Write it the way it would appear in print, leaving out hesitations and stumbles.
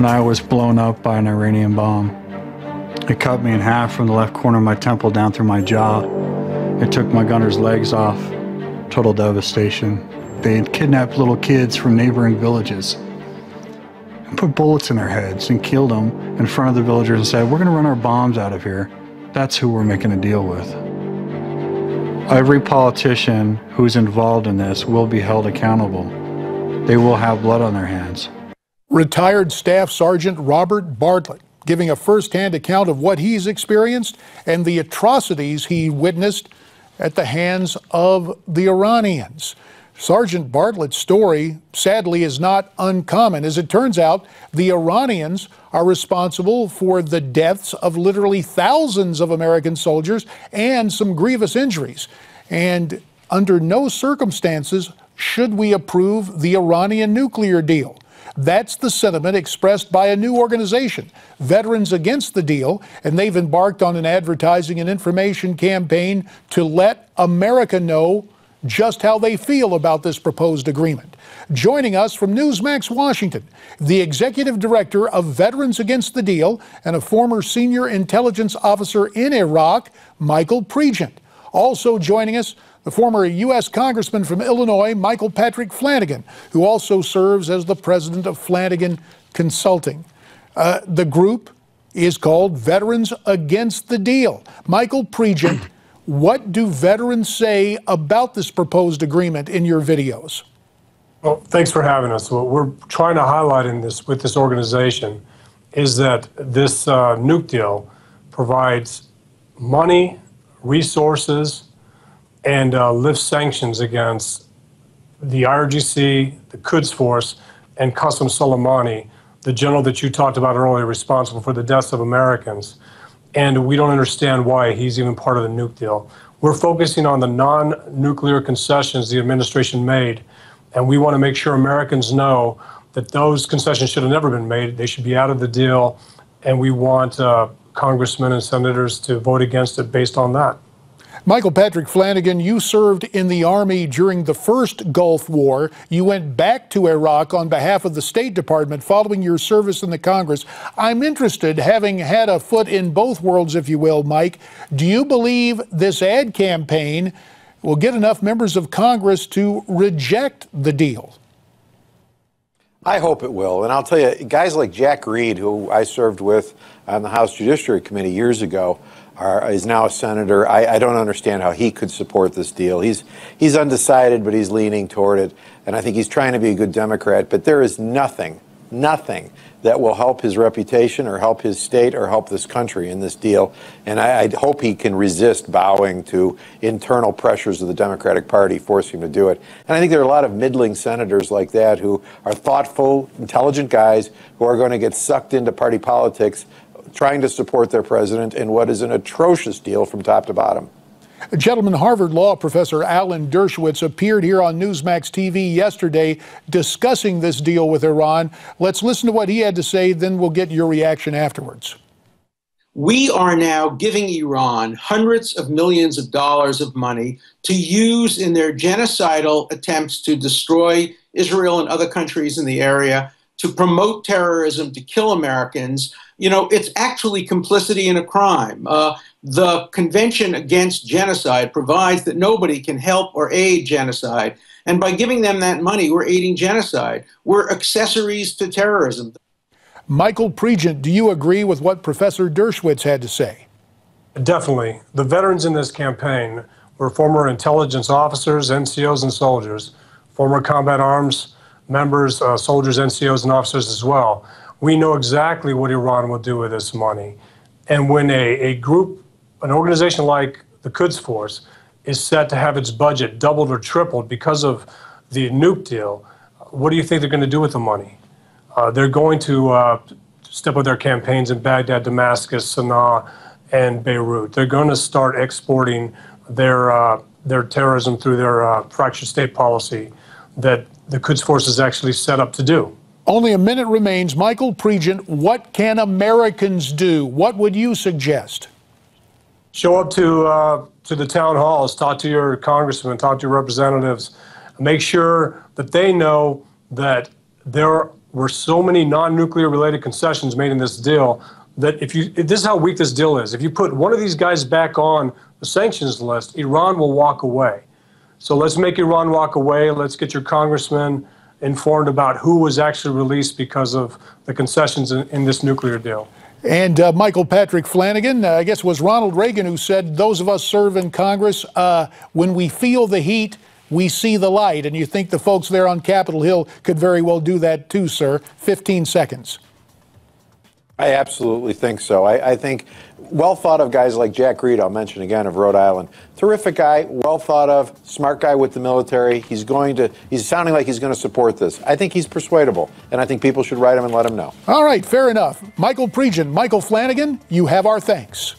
and I was blown up by an Iranian bomb. It cut me in half from the left corner of my temple down through my jaw. It took my gunner's legs off. Total devastation. They had kidnapped little kids from neighboring villages and put bullets in their heads and killed them in front of the villagers and said, "We're going to run our bombs out of here." That's who we're making a deal with. Every politician who's involved in this will be held accountable. They will have blood on their hands. Retired Staff Sergeant Robert Bartlett giving a first-hand account of what he's experienced and the atrocities he witnessed at the hands of the Iranians. Sergeant Bartlett's story, sadly, is not uncommon. As it turns out, the Iranians are responsible for the deaths of literally thousands of American soldiers and some grievous injuries. And under no circumstances should we approve the Iranian nuclear deal. That's the sentiment expressed by a new organization, Veterans Against the Deal, and they've embarked on an advertising and information campaign to let America know just how they feel about this proposed agreement. Joining us from Newsmax Washington, the executive director of Veterans Against the Deal and a former senior intelligence officer in Iraq, Michael Pregent. Also joining us, the former U.S. Congressman from Illinois, Michael Patrick Flanagan, who also serves as the president of Flanagan Consulting. The group is called Veterans Against the Deal. Michael Pregent, what do veterans say about this proposed agreement in your videos? Well, thanks for having us. What we're trying to highlight in this with this organization is that this nuke deal provides money, resources, and lifts sanctions against the IRGC, the Quds Force, and Qasem Soleimani, the general that you talked about earlier, responsible for the deaths of Americans. And we don't understand why he's even part of the nuke deal. We're focusing on the non-nuclear concessions the administration made, and we want to make sure Americans know that those concessions should have never been made. They should be out of the deal, and we want congressmen and senators to vote against it based on that. Michael Patrick Flanagan, you served in the Army during the first Gulf War. You went back to Iraq on behalf of the State Department following your service in the Congress. I'm interested, having had a foot in both worlds, if you will, Mike, do you believe this ad campaign will get enough members of Congress to reject the deal? I hope it will. And I'll tell you, guys like Jack Reed, who I served with on the House Judiciary Committee years ago, is now a senator. I don't understand how he could support this deal. He's undecided, but he's leaning toward it. And I think he's trying to be a good Democrat. But there is nothing that will help his reputation or help his state or help this country in this deal. And I hope he can resist bowing to internal pressures of the Democratic Party forcing him to do it. And I think there are a lot of middling senators like that who are thoughtful, intelligent guys who are going to get sucked into party politics trying to support their president in what is an atrocious deal from top to bottom. Gentlemen, Harvard Law professor Alan Dershowitz appeared here on Newsmax TV yesterday discussing this deal with Iran. Let's listen to what he had to say, then we'll get your reaction afterwards. We are now giving Iran hundreds of millions of dollars of money to use in their genocidal attempts to destroy Israel and other countries in the area, to promote terrorism, to kill Americans. You know, it's actually complicity in a crime. The Convention Against Genocide provides that nobody can help or aid genocide. And by giving them that money, we're aiding genocide. We're accessories to terrorism. Michael Pregent, do you agree with what Professor Dershowitz had to say? Definitely. The veterans in this campaign were former intelligence officers, NCOs, and soldiers, former combat arms members, soldiers, NCOs, and officers as well. We know exactly what Iran will do with this money. And when a group, an organization like the Quds Force is set to have its budget doubled or tripled because of the nuke deal, what do you think they're going to do with the money? They're going to step up their campaigns in Baghdad, Damascus, Sana'a, and Beirut. They're going to start exporting their terrorism through their fractured state policy that the Quds Force is actually set up to do. Only a minute remains. Michael Pregent, what can Americans do? What would you suggest? Show up to the town halls, talk to your congressmen, talk to your representatives, make sure that they know that their were so many non-nuclear related concessions made in this deal that this is how weak this deal is. If you put one of these guys back on the sanctions list, Iran will walk away. So let's make Iran walk away. Let's get your congressman informed about who was actually released because of the concessions in this nuclear deal. And Michael Patrick Flanagan, I guess it was Ronald Reagan who said, those of us serve in Congress, when we feel the heat, we see the light. And you think the folks there on Capitol Hill could very well do that too, sir. 15 seconds. I absolutely think so. I think well thought of guys like Jack Reed, I'll mention again, of Rhode Island. Terrific guy, well thought of, smart guy with the military. He's sounding like he's going to support this. I think he's persuadable, and I think people should write him and let him know. All right, fair enough. Michael Pregent, Michael Flanagan, you have our thanks.